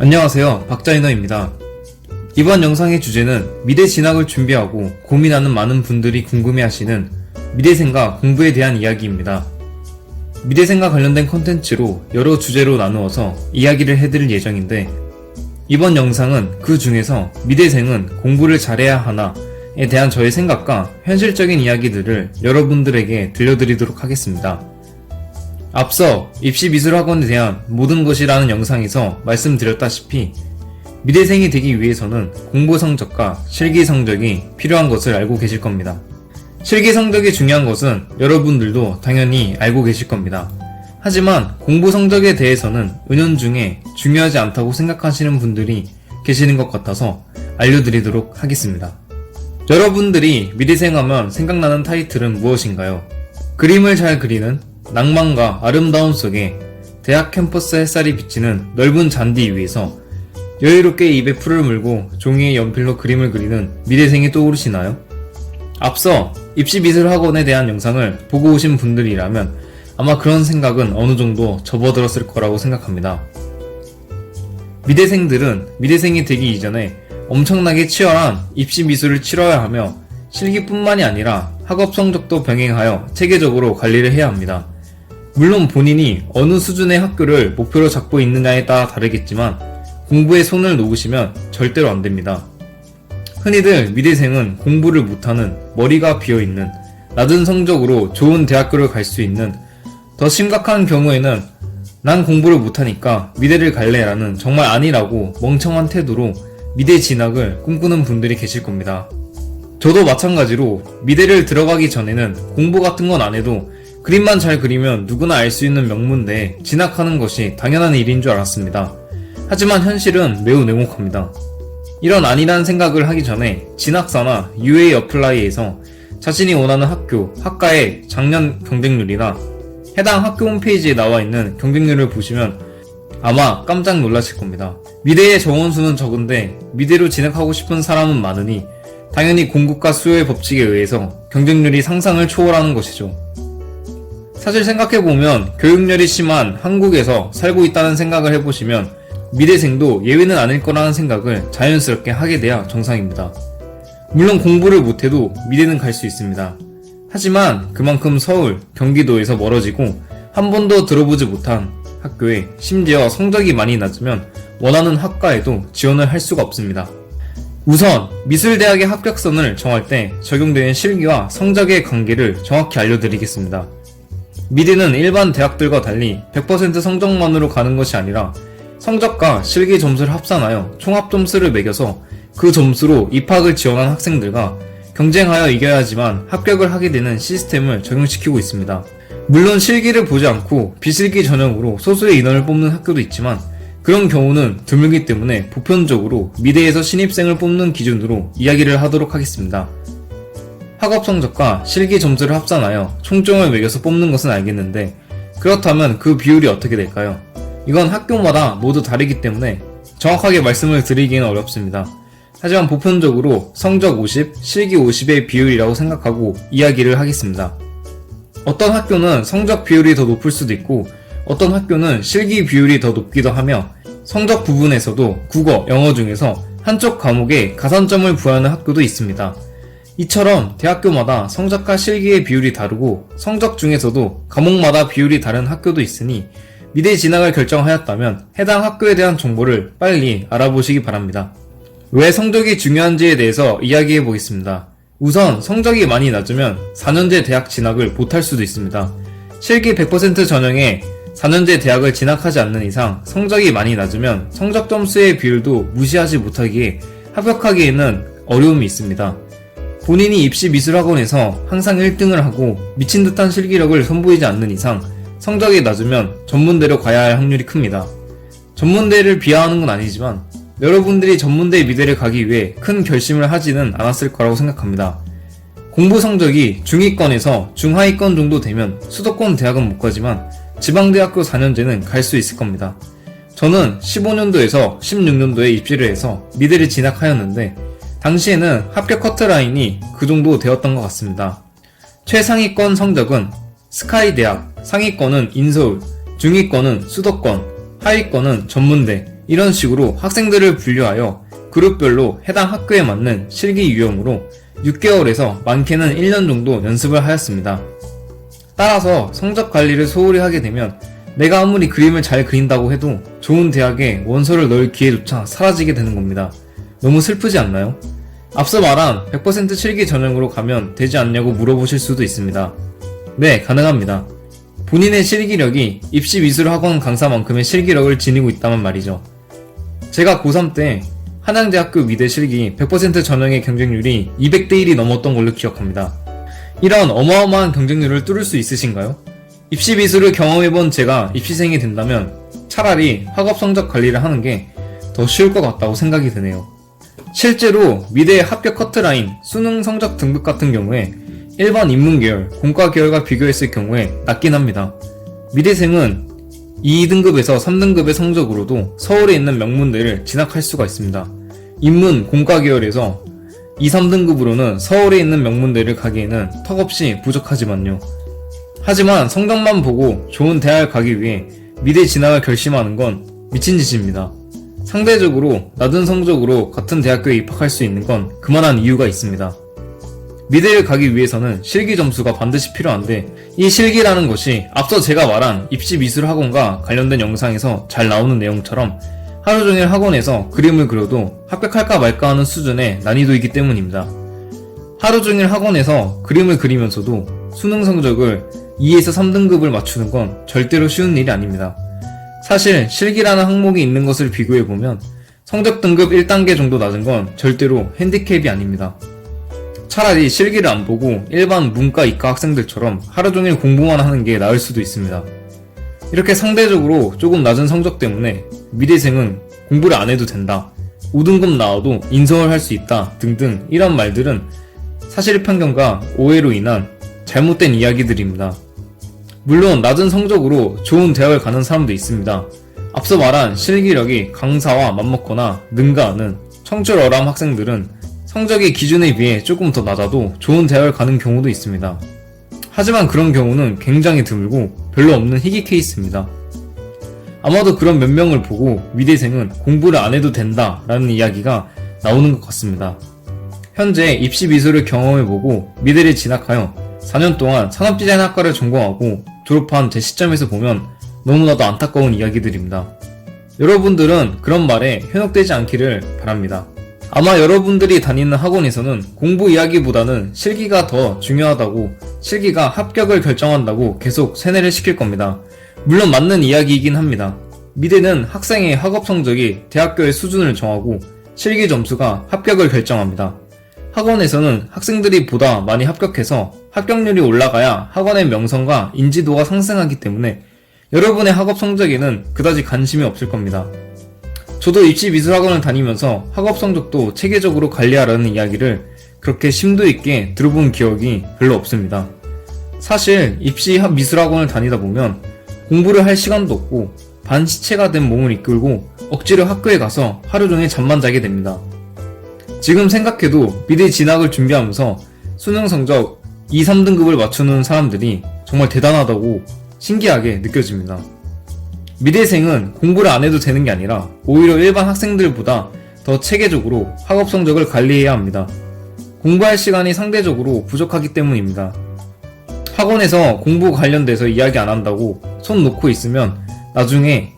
안녕하세요, 박자이너입니다. 이번 영상의 주제는 미래 진학을 준비하고 고민하는 많은 분들이 궁금해하시는 미래생과 공부에 대한 이야기입니다. 미래생과 관련된 컨텐츠로 여러 주제로 나누어서 이야기를 해드릴 예정인데, 이번 영상은 그 중에서 미래생은 공부를 잘해야 하나에 대한 저의 생각과 현실적인 이야기들을 여러분들에게 들려드리도록 하겠습니다. 앞서 입시미술학원에 대한 모든 것이라는 영상에서 말씀드렸다시피 미래생이 되기 위해서는 공부 성적과 실기 성적이 필요한 것을 알고 계실 겁니다. 실기 성적이 중요한 것은 여러분들도 당연히 알고 계실 겁니다. 하지만 공부 성적에 대해서는 은연중에 중요하지 않다고 생각하시는 분들이 계시는 것 같아서 알려드리도록 하겠습니다. 여러분들이 미래생 하면 생각나는 타이틀은 무엇인가요? 그림을 잘 그리는 낭만과 아름다움 속에 대학 캠퍼스 햇살이 비치는 넓은 잔디 위에서 여유롭게 입에 풀을 물고 종이에 연필로 그림을 그리는 미래생이 떠오르시나요? 앞서 입시미술학원에 대한 영상을 보고 오신 분들이라면 아마 그런 생각은 어느 정도 접어들었을 거라고 생각합니다. 미래생들은 미래생이 되기 이전에 엄청나게 치열한 입시미술을 치러야 하며 실기뿐만이 아니라 학업 성적도 병행하여 체계적으로 관리를 해야 합니다. 물론 본인이 어느 수준의 학교를 목표로 잡고 있느냐에 따라 다르겠지만 공부에 손을 놓으시면 절대로 안됩니다. 흔히들 미래생은 공부를 못하는, 머리가 비어있는, 낮은 성적으로 좋은 대학교를 갈 수 있는, 더 심각한 경우에는 난 공부를 못하니까 미대를 갈래 라는 정말 아니라고 멍청한 태도로 미대 진학을 꿈꾸는 분들이 계실 겁니다. 저도 마찬가지로 미대를 들어가기 전에는 공부 같은 건 안 해도 그림만 잘 그리면 누구나 알 수 있는 명문대에 진학하는 것이 당연한 일인 줄 알았습니다. 하지만 현실은 매우 냉혹합니다. 이런 아니라는 생각을 하기 전에 진학사나 UA 어플라이에서 자신이 원하는 학교, 학과의 작년 경쟁률이나 해당 학교 홈페이지에 나와 있는 경쟁률을 보시면 아마 깜짝 놀라실 겁니다. 미대의 정원수는 적은데 미대로 진학하고 싶은 사람은 많으니 당연히 공급과 수요의 법칙에 의해서 경쟁률이 상상을 초월하는 것이죠. 사실 생각해보면 교육열이 심한 한국에서 살고 있다는 생각을 해보시면 미래생도 예외는 아닐 거라는 생각을 자연스럽게 하게 돼야 정상입니다. 물론 공부를 못해도 미대는 갈 수 있습니다. 하지만 그만큼 서울, 경기도에서 멀어지고 한 번도 들어보지 못한 학교에 심지어 성적이 많이 낮으면 원하는 학과에도 지원을 할 수가 없습니다. 우선 미술대학의 합격선을 정할 때 적용되는 실기와 성적의 관계를 정확히 알려드리겠습니다. 미대는 일반 대학들과 달리 100% 성적만으로 가는 것이 아니라 성적과 실기 점수를 합산하여 총합 점수를 매겨서 그 점수로 입학을 지원한 학생들과 경쟁하여 이겨야지만 합격을 하게 되는 시스템을 적용시키고 있습니다. 물론 실기를 보지 않고 비실기 전형으로 소수의 인원을 뽑는 학교도 있지만 그런 경우는 드물기 때문에 보편적으로 미대에서 신입생을 뽑는 기준으로 이야기를 하도록 하겠습니다. 학업 성적과 실기 점수를 합산하여 총점을 매겨서 뽑는 것은 알겠는데 그렇다면 그 비율이 어떻게 될까요? 이건 학교마다 모두 다르기 때문에 정확하게 말씀을 드리기는 어렵습니다. 하지만 보편적으로 성적 50, 실기 50의 비율이라고 생각하고 이야기를 하겠습니다. 어떤 학교는 성적 비율이 더 높을 수도 있고 어떤 학교는 실기 비율이 더 높기도 하며 성적 부분에서도 국어, 영어 중에서 한쪽 과목에 가산점을 부여하는 학교도 있습니다. 이처럼 대학교마다 성적과 실기의 비율이 다르고 성적 중에서도 과목마다 비율이 다른 학교도 있으니 미대 진학을 결정하였다면 해당 학교에 대한 정보를 빨리 알아보시기 바랍니다. 왜 성적이 중요한지에 대해서 이야기해 보겠습니다. 우선 성적이 많이 낮으면 4년제 대학 진학을 못할 수도 있습니다. 실기 100% 전형에 4년제 대학을 진학하지 않는 이상 성적이 많이 낮으면 성적 점수의 비율도 무시하지 못하기에 합격하기에는 어려움이 있습니다. 본인이 입시미술학원에서 항상 1등을 하고 미친듯한 실기력을 선보이지 않는 이상 성적이 낮으면 전문대로 가야 할 확률이 큽니다. 전문대를 비하하는 건 아니지만 여러분들이 전문대 미대를 가기 위해 큰 결심을 하지는 않았을 거라고 생각합니다. 공부 성적이 중위권에서 중하위권 정도 되면 수도권 대학은 못 가지만 지방대학교 4년제는 갈 수 있을 겁니다. 저는 15년도에서 16년도에 입시를 해서 미대를 진학하였는데 당시에는 합격 커트라인이 그 정도 되었던 것 같습니다. 최상위권 성적은 스카이대학, 상위권은 인서울, 중위권은 수도권, 하위권은 전문대, 이런 식으로 학생들을 분류하여 그룹별로 해당 학교에 맞는 실기 유형으로 6개월에서 많게는 1년 정도 연습을 하였습니다. 따라서 성적 관리를 소홀히 하게 되면 내가 아무리 그림을 잘 그린다고 해도 좋은 대학에 원서를 넣을 기회조차 사라지게 되는 겁니다. 너무 슬프지 않나요? 앞서 말한 100% 실기 전형으로 가면 되지 않냐고 물어보실 수도 있습니다. 네, 가능합니다. 본인의 실기력이 입시미술학원 강사만큼의 실기력을 지니고 있다면 말이죠. 제가 고3 때 한양대학교 미대 실기 100% 전형의 경쟁률이 200대 1이 넘었던 걸로 기억합니다. 이런 어마어마한 경쟁률을 뚫을 수 있으신가요? 입시미술을 경험해본 제가 입시생이 된다면 차라리 학업 성적 관리를 하는 게 더 쉬울 것 같다고 생각이 드네요. 실제로 미대의 합격 커트라인, 수능 성적 등급 같은 경우에 일반 인문계열, 공과계열과 비교했을 경우에 낮긴 합니다. 미대생은 2등급에서 3등급의 성적으로도 서울에 있는 명문대를 진학할 수가 있습니다. 인문, 공과계열에서 2, 3등급으로는 서울에 있는 명문대를 가기에는 턱없이 부족하지만요. 하지만 성적만 보고 좋은 대학을 가기 위해 미대 진학을 결심하는 건 미친 짓입니다. 상대적으로 낮은 성적으로 같은 학교에 입학할 수 있는 건 그만한 이유가 있습니다. 미대를 가기 위해서는 실기 점수가 반드시 필요한데 이 실기라는 것이 앞서 제가 말한 입시미술학원과 관련된 영상에서 잘 나오는 내용처럼 하루종일 학원에서 그림을 그려도 합격할까 말까 하는 수준의 난이도이기 때문입니다. 하루종일 학원에서 그림을 그리면서도 수능 성적을 2에서 3등급을 맞추는 건 절대로 쉬운 일이 아닙니다. 사실 실기라는 항목이 있는 것을 비교해보면 성적 등급 1단계 정도 낮은 건 절대로 핸디캡이 아닙니다. 차라리 실기를 안 보고 일반 문과, 이과 학생들처럼 하루종일 공부만 하는 게 나을 수도 있습니다. 이렇게 상대적으로 조금 낮은 성적 때문에 미대생은 공부를 안 해도 된다, 5등급 나와도 인서울 할 수 있다 등등 이런 말들은 사실 편견과 오해로 인한 잘못된 이야기들입니다. 물론 낮은 성적으로 좋은 대학을 가는 사람도 있습니다. 앞서 말한 실기력이 강사와 맞먹거나 능가하는 청출어람 학생들은 성적의 기준에 비해 조금 더 낮아도 좋은 대학을 가는 경우도 있습니다. 하지만 그런 경우는 굉장히 드물고 별로 없는 희귀 케이스입니다. 아마도 그런 몇 명을 보고 미대생은 공부를 안 해도 된다 라는 이야기가 나오는 것 같습니다. 현재 입시미술을 경험해보고 미대를 진학하여 4년 동안 산업디자인학과를 전공하고 졸업한 제 시점에서 보면 너무나도 안타까운 이야기들입니다. 여러분들은 그런 말에 현혹되지 않기를 바랍니다. 아마 여러분들이 다니는 학원에서는 공부 이야기보다는 실기가 더 중요하다고, 실기가 합격을 결정한다고 계속 세뇌를 시킬 겁니다. 물론 맞는 이야기이긴 합니다. 미대는 학생의 학업 성적이 대학교의 수준을 정하고 실기 점수가 합격을 결정합니다. 학원에서는 학생들이 보다 많이 합격해서 합격률이 올라가야 학원의 명성과 인지도가 상승하기 때문에 여러분의 학업 성적에는 그다지 관심이 없을 겁니다. 저도 입시미술학원을 다니면서 학업 성적도 체계적으로 관리하라는 이야기를 그렇게 심도 있게 들어본 기억이 별로 없습니다. 사실 입시미술학원을 다니다 보면 공부를 할 시간도 없고 반시체가 된 몸을 이끌고 억지로 학교에 가서 하루 종일 잠만 자게 됩니다. 지금 생각해도 미대 진학을 준비하면서 수능 성적 2, 3등급을 맞추는 사람들이 정말 대단하다고 신기하게 느껴집니다. 미대생은 공부를 안 해도 되는 게 아니라 오히려 일반 학생들보다 더 체계적으로 학업 성적을 관리해야 합니다. 공부할 시간이 상대적으로 부족하기 때문입니다. 학원에서 공부 관련돼서 이야기 안 한다고 손 놓고 있으면 나중에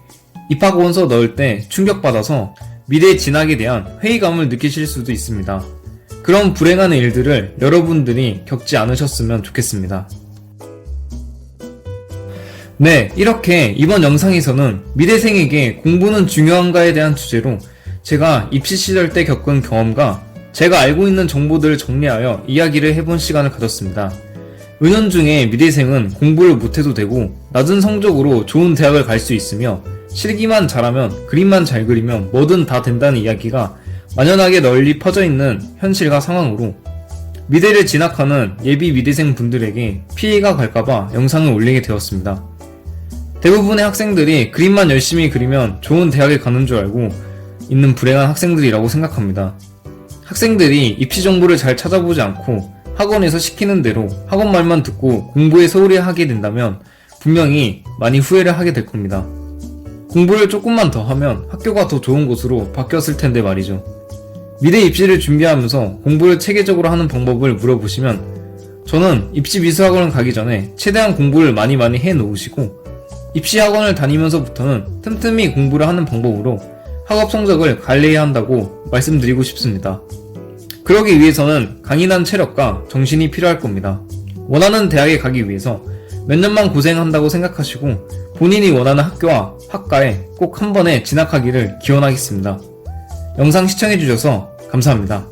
입학 원서 넣을 때 충격받아서 미래 진학에 대한 회의감을 느끼실 수도 있습니다. 그런 불행한 일들을 여러분들이 겪지 않으셨으면 좋겠습니다. 네, 이렇게 이번 영상에서는 미대생에게 공부는 중요한가에 대한 주제로 제가 입시 시절 때 겪은 경험과 제가 알고 있는 정보들을 정리하여 이야기를 해본 시간을 가졌습니다. 은연중에 미대생은 공부를 못해도 되고 낮은 성적으로 좋은 대학을 갈 수 있으며 실기만 잘하면, 그림만 잘 그리면 뭐든 다 된다는 이야기가 만연하게 널리 퍼져 있는 현실과 상황으로 미대를 진학하는 예비 미대생 분들에게 피해가 갈까봐 영상을 올리게 되었습니다. 대부분의 학생들이 그림만 열심히 그리면 좋은 대학에 가는 줄 알고 있는 불행한 학생들이라고 생각합니다. 학생들이 입시 정보를 잘 찾아보지 않고 학원에서 시키는 대로 학원 말만 듣고 공부에 소홀히 하게 된다면 분명히 많이 후회를 하게 될 겁니다. 공부를 조금만 더 하면 학교가 더 좋은 곳으로 바뀌었을 텐데 말이죠. 미래 입시를 준비하면서 공부를 체계적으로 하는 방법을 물어보시면 저는 입시 미술학원을 가기 전에 최대한 공부를 많이 해 놓으시고 입시 학원을 다니면서부터는 틈틈이 공부를 하는 방법으로 학업 성적을 관리해야 한다고 말씀드리고 싶습니다. 그러기 위해서는 강인한 체력과 정신이 필요할 겁니다. 원하는 대학에 가기 위해서 몇 년만 고생한다고 생각하시고 본인이 원하는 학교와 학과에 꼭 한 번에 진학하기를 기원하겠습니다. 영상 시청해주셔서 감사합니다.